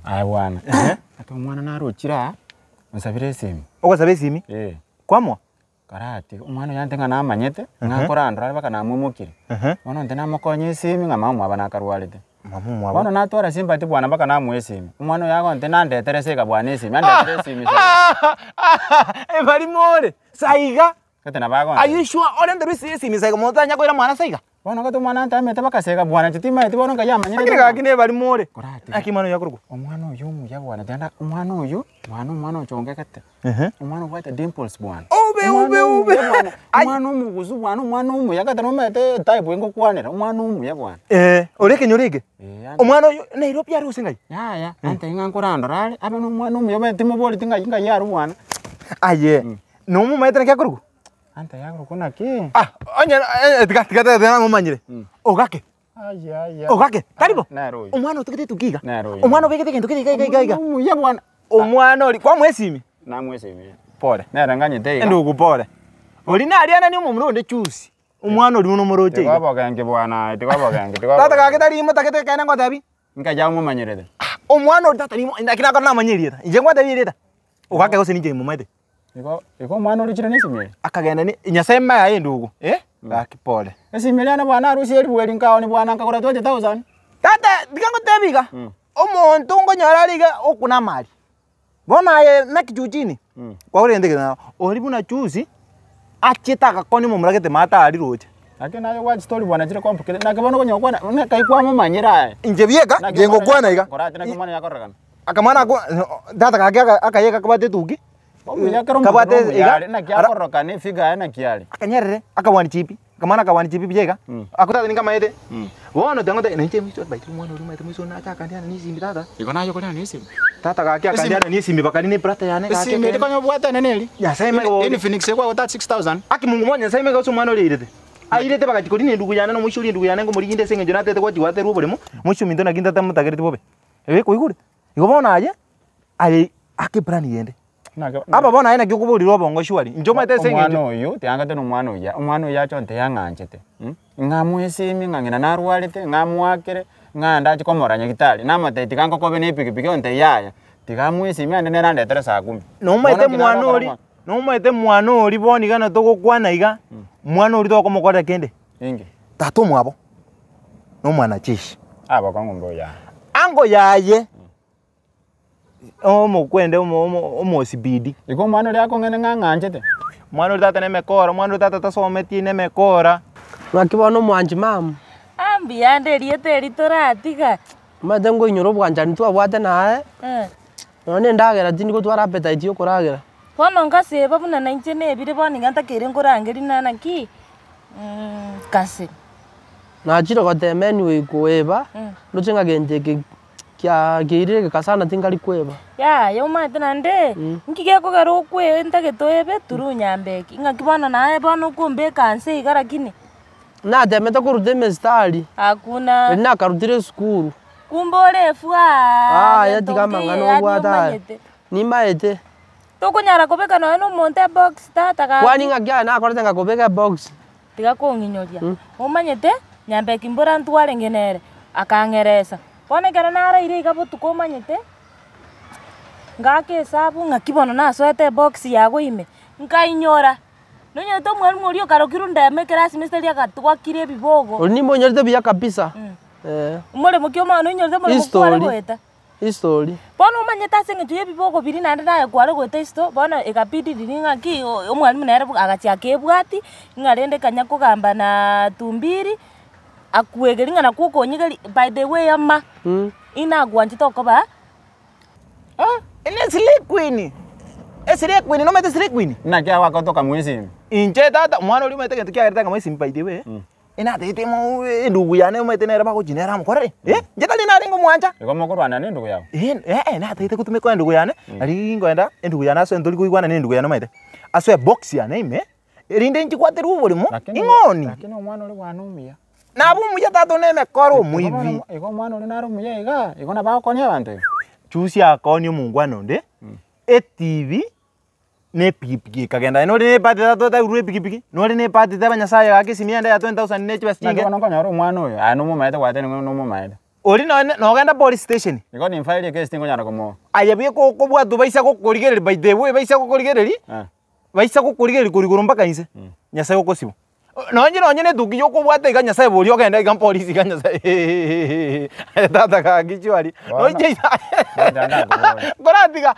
Ai bwana. Ati umwana naruchira nsabire simu. Ugasaba simu? Kwamwa? Karati umwana yantenga namanyete ngakorandura baka namumukire. Bono nte namukonye simu ngamamu abana karwalite. Mamu bono natwara sympathy bwana baka namwe simu. Umwana yago nte nandetere seka bwana simu. Nandetere simu. Bari more. Saiga. Kete nabago. Are you sure? Ora ndere simu saiga mutanya ko ira mwana saiga. Bono gato mwana ntamete baka seka bwana chitima iti bono ngayamanyire. Akira kine bari more. Akimano yakurugo. Omwana uyu muya bwana tenda umwana uyu mwana uchongekete. Umwana wata dimples bwana. Ube. Umwana umuguzu bwana umwana umuya gata nomete type wengo kwanera umwana umuya bwana. Oreke nyorege. Umwana uyu Nairobi yari usingai. Ya ante ingankorando rale aba nomwana umuya mete muboli tinga yaru bwana. Aye. Nomu maitena kyakurugo. Ante yakurugo naki. Onya tigata dena ngomanyire. Ogake. Aya. Ogake. Karibo. Naro. Umwana utukite tukiga. Naro. Umwana ubeke teke tukiga. Umuya bwana. Umwana uri kwa mwesimi. Na mwesimi. Pole. Naranganye teiga. Ndugu pole. Uri nariana ni umuronde chusi. Umwana uri muno muroche. Twabogange bwana, twabogange. Tata kake tari mutakete kana kwa tabi. Nkaja mumanyirede. Umwana uri tata ni ndakina kana manyirida. Inje kwa tabi rida. Ogake gose nije mumete. Iko mwana uri chira nisimi. Akagenda ni nyasema yaye ndugu. Gaki pole. Esimiliana bwana arusi eri bweli nkaho ni bwana nkakora 20,000. Tata dikango tebiga. Omuntu ngonyarariga okuna mali. Bona ye nakijuchini. Kwa uri ndege na ori buna chusi. Achitaka koni mumuragete mata ari roche. Ake nayo watch story bwana chira complicated. Nakabono konyo kwana nakaikwa mumanyira. Inje biega jengo kwana iga. Korati nakumana yakoragana. Akamana ko tata kake akayeka kabate tugi. Kabate iga nakiakoroka ni figa na kiali. Akanyerere akawani chipi. Kamana akawani chipi biega. Akutata ninga maede. Wono tengo nje miso baiti mwana uri maite miso na aka kandiana ni simbi tata. Iko nayo kona ni simbi. Tata kake akandiana ni simbi bakali ni prata yane kake. Simbi ndikonyo bwata neneli. Ya sema ini Phoenix kwa 6,000. Aki mungu mwana sema ko mwana uri irete. Airete bakati kodi ni ndugu yana no mushuri ndugu yana ngo muri ginde senge jona tete kwa jiwate rubolemo. Mushu mindo na ginda tamu tagerete bobe. Koigure. Iko bona aje. Ali ake brani yende. Aba bona aina gyokuburi robo ngo shwari. Njoma tete senge. Mwana uyu tianga teno mwana uya. Mwana uya chonte yanganchete. Ngamwesimi ngangina narwalite ngamwakire nganda chikomoranya kitali namate tikango kobe ne pikipiki onte yaya tikamwesimi ande nende tere saa 10. Nomaite mwana ori boni kana togokwana iga. Mwana ori tokomokora kende. Inge. Tato mwabo. No mwana chishi. Aba kwangu mboya. Ango yaye. Omokwende omosibidi. Iko mwana ori akongene nganganchete. Mwana ori tata nemekora, mwana ori tata tasometi nemekora. Ngakibono mwanji mamu. Ambiande riete ritoratiga. Madengo inyoro bwanjani twabwate nae. None ndagera tindi ko twara appetite yo koragera. Bono ngaseba buna nanje nebire boni nganta kere ngorangeri nana ki. Kase. Nachiro gote menu ikueba. Luchenga genje kya girire kasana tingali kweba. Ya yoma nande. Nkige ko garo kwe ntage toebe turu nyambeki. Ngakibona nae bono kumbe kanse igara kini. Na demeta kurute mestari. Hakuna. Na karutire skuru. Kumbole fwa. Yati kama ngano bwata. Ni maete. Tokunyara kobeka no monte box tata ka. Kwani ngakya na akorete ngakobeka box. Tiga konginyoria. Umanyete nyambeki mbora ntware ngenere akangeresa. Pone kera nara ire igabutu komanyete. Ngake sabu ngakibona na swete box yago ime. Nkainyora. Nonyo to mwalimu uri okarokira ndeme kera semester yakatwakire bibogo. Uri monyorete biya kabisa. Umole mukioma nonyorete mo kwara goeta. History. Bono manyeta senge tuye bibogo biri nande naye kwara goeta histo bono ekapidi diringa ki omwalimu nare agachia kebwati ngarende kanya kugamba na tumbiri akuegeringa na kukonyigeri by the way amma. Ina gwanji tokoba. Ene slay queen. Esire queen no mete slay queen. Na kya wakotoka mwezi. Inje tata mwana uri mete kya erta kama simpa idewe. Ina tete mo ndugu yane mete nera bako jinera mukore. Njeta lina ringo mwanja. Iko mokorwana ne ndugu yao. Na tete kutume kwa ndugu yane. Ali ngoenda ndugu yane aso ndoli kuigwana ne ndugu yane mete. Aso box yane ime. Rinde nchikwate rubo mo. Ingoni. Lakini mwana uri wanumia. Na bumu ya tato ne mekoro muivi. Iko mwana uri narumia iga. Iko na bakonya abantu. Chusi akonyo mungwano nde. TV ne pikipiki kagenda no ne pati tato ta uru pikipiki no ne pati ta banyasaya gake simienda ya 20,000 ne chibastinge na kono kono mwana oyo ano mumaete kwate no mumaete Ori no genda police station. Iko ni file case tingo nyara komo. Aya bie ko bwatu baisa ko korigereri by the way baisa ko korigereri. Baisa ko korigereri korigoro mpaka inse. Nyasaye ko sibo. Nonye ne tuki yo ko bwata iga nyasaye bori ogenda iga police iga nyasaye. Tata ka gichwari. No jeisa. Goratiga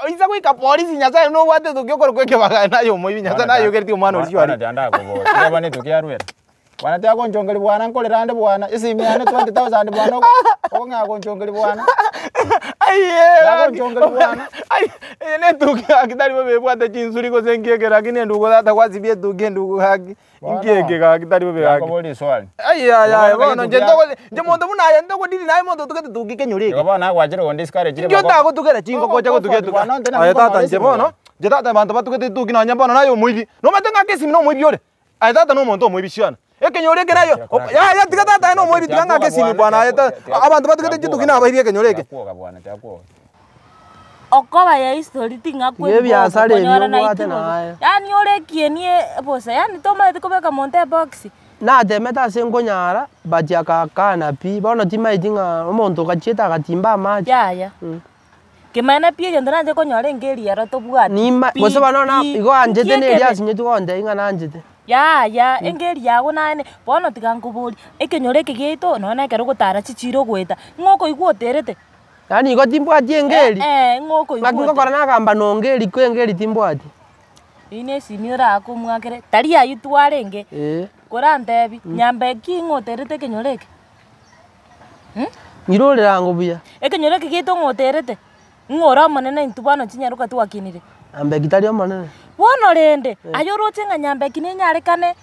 isa ko ika police nyasaye no bwate tuki ko kweke baga nayo moyi nyasaye nayo gerti umwana orichwari. Ndanda ko bo. Ndaba ni tuki arwera. Bwana tia ko njongeli bwana nkolerande bwana isimi ane 20,000 bwana okonga ko njongeli bwana aiye ko njongeli bwana ai ne tuki akitari bebe bwata chinsuri ko sengieke lakini ndugo data kwazibie tuki ndugo haki ngieke ka akitari bebe haki ko boli swali aiya bono je mondo muna ya ndoko dili naye mondo tukete tuki kenyurike ko bana kwajire ko discourage jire ndio ta ko tukera chingo ko chako tukete aya tata nje bono je tata bantu batukete tuki na nyambano nayo muibi no matenga kesi no muibi yole aya tata no monto muibi shana ekenyoreke nayo ya tika tata no muibi tika ngake simi bwana aya tata abantu batukete tuki na bahirie kenyoreke kuoga bwana takuoga okoba ya history tinga kwe Ye biasara ebyo naye. yani orekie nie bosa yani toma tikobeka monte box natemeta ase nkonyara batia kakana pi bono timaitinga omonto gachieta gatimba amachi ya kimana pie gendo nanje konyora ngeri yaro tobwati nima gose banona igo anjete ne ria sinye tugonde inga nanjete ya engeri yago nane bono tigankuburi ekenyoreke geito nona kero gutara chichiro gweta ngoko iguoterete yani igo timbwati engeri ngoko ngakingo kora nagamba no ngeri ko engeri timbwati ine simiora akumwakere tari ayu twarenge kora ntebi nyambe kingoterete kenyoreke ngirorera ngobuya ekenyoreke geito ngoterete ngora monene intubano chinyaruka twakinire ambe gitari omonene bono rende ayoroche nga nyambe kinenyarekane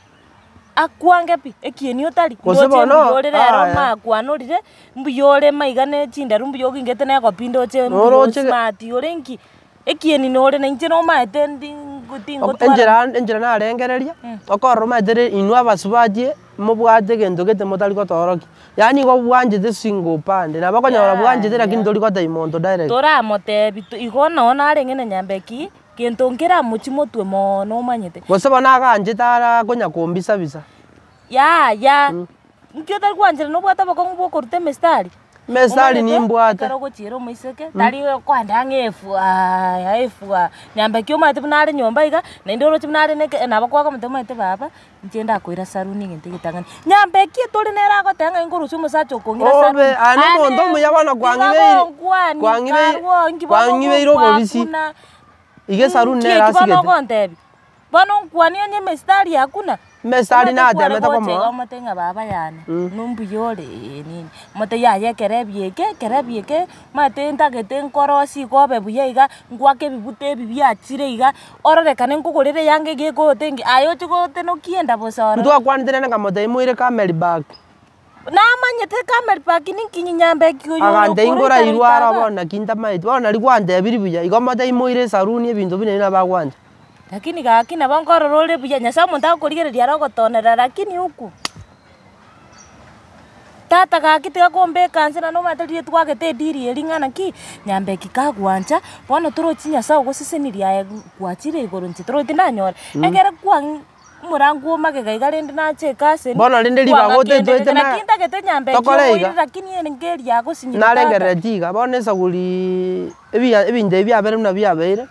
akwange pi ekieni otari Gose bono, rero makwanurire mbuyore maigane chindaru mbuyogi ngete na kopinde oche smart yorenki ekieni nore na inche no maete ngutingo enjera narengereria okorro maetere inwa basubatie mobwate gento gete motari gotoroki yani go bwanjete single pande na bakonyora bwanjete lakini tori gota imonto direct tora motebi igona ona arengene nyambeki kento ngera muchimotwe mono manyete gose bona ganje tara konya kombisa bisa ya nkyo tari kwanjira no bwata bakongu bokorute mestari ni mbwate karo gochiro moiseke tari kwanda efua nyamba kyo mate bunare nyomba iga na ndoro chimnare ne na bakwaga mate mate baba njenda koira saruni ngente gitangani nyamba ki tori nera go tanga inguru chumo sacho kongira saruni obe ane mondo muyabana kwangibe iro bobisi ige saruni nera sigete bano kwani onye mestari hakuna mestari na atemeta komo matenga baba yani numbu yore nini mate ya kerebieke mate ntagete nkorosi kobe buyeiga ngwake bibute bibia chire orore kane nkugurire yange geko tengi ayo chiko teno kienda bosora ndu akwanitire nga mote imuire camel bag na manyete camel bag ni kinyinyambe kyo agande ingora irwara bona kinta maiti bona rikwande biribuya igomote imuire saruni ebintu bine na bagwanje lakini gakina bankororore buya nyasa monta kurigereria rogotonera lakini huku tata gakitiga kombe kansina no materie twagete diri eringana ki nyambe kikagwanja bono turo chinya sawo gosiseniria gwachire igoro nti turo tinanyora egere kwa murangu magega igarende na cheka seni bono rinde ribagote twete na kinta gete nyambe tokoreiga lakini engeri yago sinyira narengerera tiga bono saguri ebinde byabere na byabere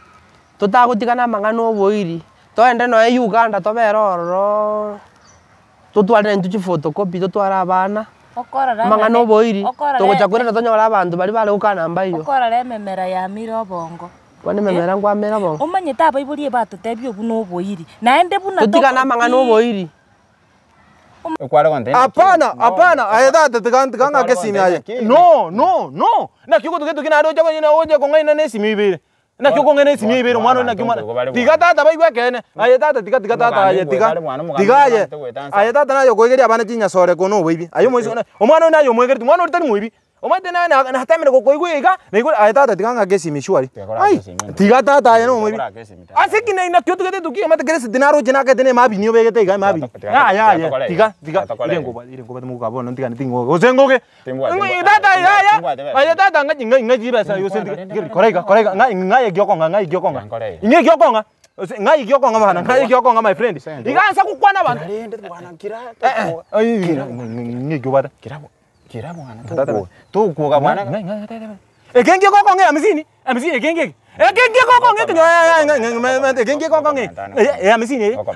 tutagutigana mangano boiri toende no Uganda toberoro tutware ntuchi photocopy tutwara abana mangano boiri togocha kurera tonyora abantu bari bale ukana mbayo okora memera ya miro bongo kwani memera ngwa mera bongo umanye taba iburi bato tebyo buno boiri naende buna tutigana mangano boiri kwara konte hapana ayata tikanga kesimi aye no na kiko tukina ado chako nyina oje kongaina nesimi ibere na kyo kongene simi ibere mwana na kyo tiga tata baigwe kene aye tata tiga tata aye tiga aye tata na yo kwegeri abana chinya sore kono weibi ayo moiso omwana na yo mwegeri mwana utari muibi omate na hatamire ko koigwega na igwe aye tata tiga ngake simi shwari ai tiga tata aye no muibi asikine ina kyo tukete tuki mate geresi dinaro jina ke tene mabi niyo begete iga mabi ya tiga irengo mu kabona ntiga ntingo ozengoke tata aye tata ngaji basa yo sendi korega ngai gyokonga ngai gyokonga bana ngai gyokonga my friend iganza kukwana bana ngai gyobata Kira bwana. Tu kuoga bwana. Egengi koko nge hamsini. Hamsini egengi. Egengi koko nge kinyo egengi koko nge.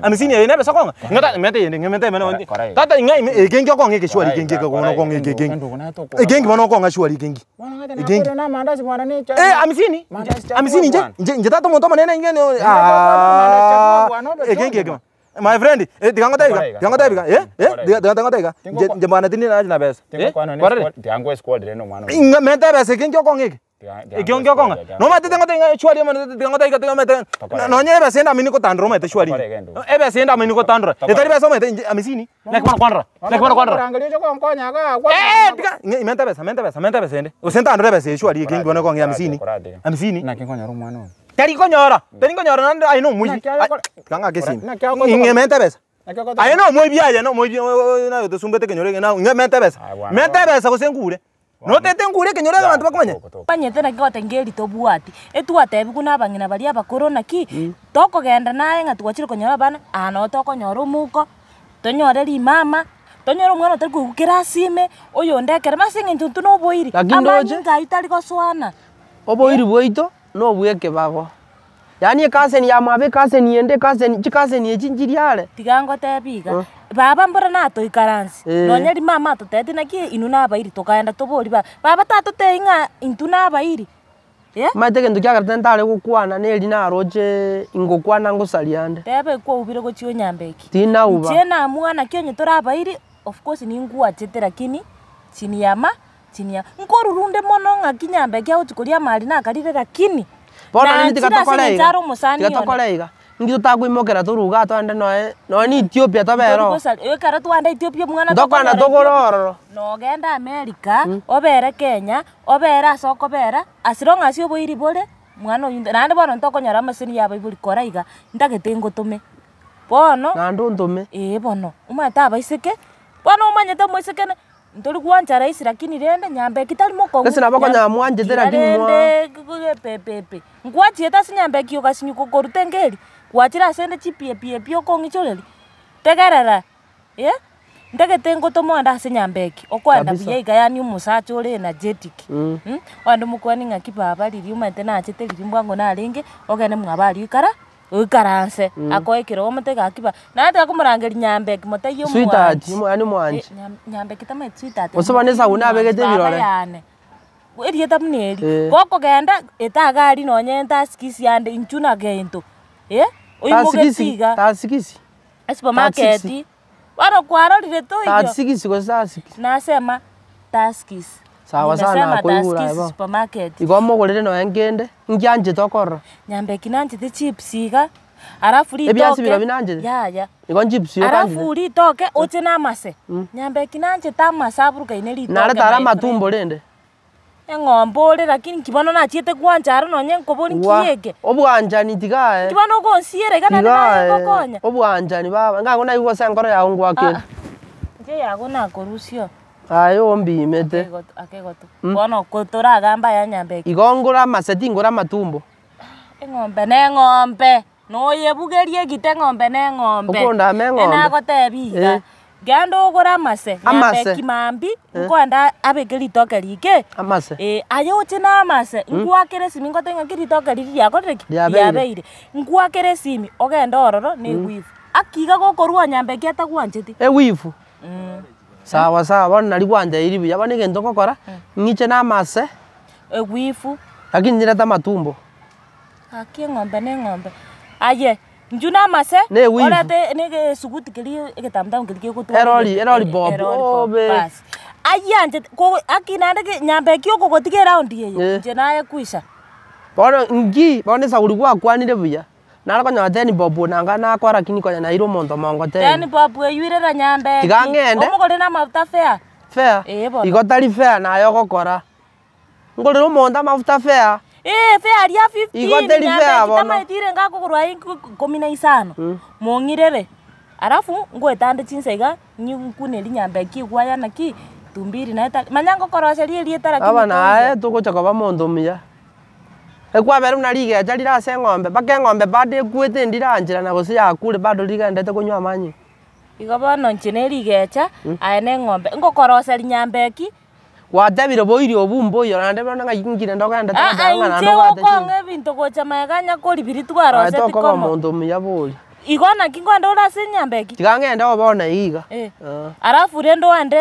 Hamsini ene pesa konga. Ngata mete meno. Tata egengi koko nge shwari egengi koko no konga egengi. Egengi mono konga shwari egengi. Egengi na mandazi bwana ni. Hamsini. Hamsini nje tata moto manene nge egengi kama. My friend, tigango taiga. Je bwana tini na pesa. Tiango squad reno mwana. Inga mete pesa egengi koko nge. Egengi koko nge. No mate tengo shwari man tigango taiga mete. No nye pesa enda mini ko tandro mete shwari. E pesa enda mini ko tandro. Etari pesa mete hamsini. Nek kwanra. Angalia cho kwa mkonya ka. Tiga mete pesa ende. Usenta andro pesa shwari egengi bwana ko nge hamsini. Hamsini. Na kingonya ro mwana. Tari konyora nanda ai no muji. Kanga kesi. Inge mete pesa. Ai no moi bia no moi na yo sumbete kenyore na inge mete pesa. Mete pesa ko sengure. No tete ngure kenyore abantu bakomanya. Panyete na kyote ngeli to buati. Etu atebi kuna bangina bali aba corona ki. Toko genda naye ngatuwachire konyora bana. Ano toko nyoro muko. Tonyoreri mama. Tonyoro mwana tari kukira sime. Oyo ndekere masinge ntuntu no boiri. Amanyi ngaitari ko swana. Oboiri boito no bweke bago. Yani kaseni ya mabe kaseni ende kaseni echinjiriale. Tigango tebiga. Baba mbora nato ikaransi. Nonyeri mama to tete na kie inuna abairi tokaenda tobori ba. Baba tato te inga intuna abairi. Mateke ndukia ntale gukwana neli na roje ingokwana ngosaliande. Tebe kwa ubire go chiyo nyambeki. Tina uba. Chena mwana kyo nyetora abairi of course ni ngua chete lakini chini ya nkorurunde mono ngakinyambeki au tukulia mali na kalire lakini bona ni tikatokoleiga ngi tutakwimokera turuga twande no ni Ethiopia tabero ekara twande Ethiopia mwana ndokwana togororo no genda America obere Kenya obera soko bera asironga asio boiri bole mwana oyinde nande bono ntokonyara masini yaba ibuli koraiga ndagete ngotume bono nando ntume bono umata abaiseke bono umanyete mwisekene Ntori kuancha raisi lakini rende nyambeki tali moko. Kasi nabako nyamwanje tera kini mwa. Rende pepepe. Ngwachi eta sinyambeki okasi korutengeli. Kuachira sende chipie okongicholeli. Tegarara. Ndege tengo tomo anda sinyambeki. Okwanda biyega yani umusacho ole energetic. Wandu mukwani ngakipa abali liuma tena achete limbwango na lenge ogene mwabali ikara. Ukaranse akoekero omutega akiba nata kumurangeri nyambeki moteyo mwa sweetheart yani mwanje nyambeki tama sweetheart osobaneza una begete birore yani eri etamneri koko genda etagari nonyenta skisi ande inchuna gento oyimogesiga tasikisi supermarket baro kwaro lireto iyo tasikisi ko tasikisi nasema taskisi sawa sana koyura eba supermarket igomo golere no engende ngyanje tokoro nyambeki nanje te chips iga arafu ri toke ebyasi biro binanje ya igon chips yo arafu ri toke oche na mase nyambeki nanje tamasa aburuka ineri toke nare tara matumbo rende engombole lakini kibono na chiete kwanjaro nonye nkoboni kiege obwanjani tigae kibono gonsiere kana na ngokonya obwanjani baba ngango na igo sangoro ya ngwake nje yago na korusio ayo mbimete akegoto bono kotora gamba ya nyambeki igongora maseti ngora matumbo ng'ombe no yebugerie gite ng'ombe ne ng'ombe ukonda me ng'ombe na gotebiga gando gora mase nyambeki mambi nkwanda abekeri tokerike amase ayo chena amase nkwakere simi ngotenga kiri tokeriri yakoreki yabeire nkwakere simi ogenda ororo ne wifu akiga gokorwa nyambeki atagwanjeti wifu sawa sawa nali bwanja iri biya bane gendo kokora ngiche na mase wifu lakini nileta matumbo akie ng'ombe ne ng'ombe aye njuna mase orate nege suguti kili egetamda ngili ko to erori bobo bas ayanje ko akina ndege nyambeki oko gotige round ye je naye kuisha bono ngi bone saguri kwa kwanire buya nara konya teni bobo nanga na kwara kini konya na iro monto mongo teni bobo yuirera nyambeki igangende omugore na mafuta fair igotari fair na yo gokora ngorero monta mafuta fair fair ya 15 igotari fair bono tama itire ngako kurwa 15 mongirere arafu ngwetande chinsega nyunkune linyambeki gwaya naki tumbiri na eta manyango koroseri elietara kini aba nae tugochaka ba mondo miya ekwa beru na lige jalira ase ng'ombe bake ng'ombe bade kwete ndiranjira na gosi yakure bado liga ndete kunywa manyi igabono nchine ligecha aene ng'ombe ngokoroseri nyambeki Gwatebire boiri obumbo yo nande bana ngayingire ndogenda ng'ana ndokonga ebinto gocha maeganya kori biri twarose tikomo tikomo muntu muyabori igona kingonde urase nyambeki tikangenda obona iga arafu rendo ande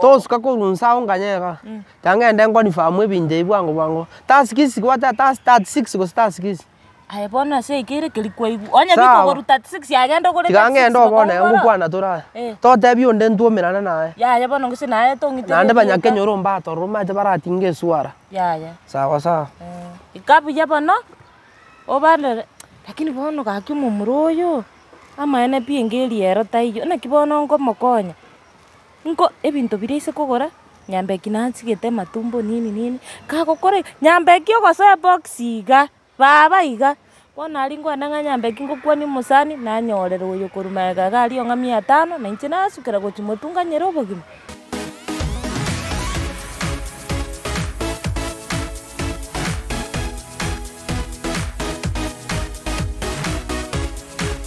tosuka kurunsa onganyega tangenda ngoni famu ebinde ibwango bwango taskisi kwata tas 36 go taskisi aye bona se ikere kilikwa ibu onya biko goru 36 yagenda gore tikangenda obona ngukwana tora totebi onde ntuomerana naye ya bona nguse naye tongite nande banyakenya urumba toruma te baratinge swara ya sawa sawa ikabu ya bona obale lakini bono gaki mumuroyo ama ene piengeli ero taiyo na kibono ngo mokonya ngo ebinto bireise kogora nyambeki nansigete matumbo nini kagokore nyambeki ogosoe box iga baba iga bona ali ngo nanga nyambeki ngo kwani musani nanyorera uyo kurumega gali onga 500 na inche nasukira gochimotunganyera obogima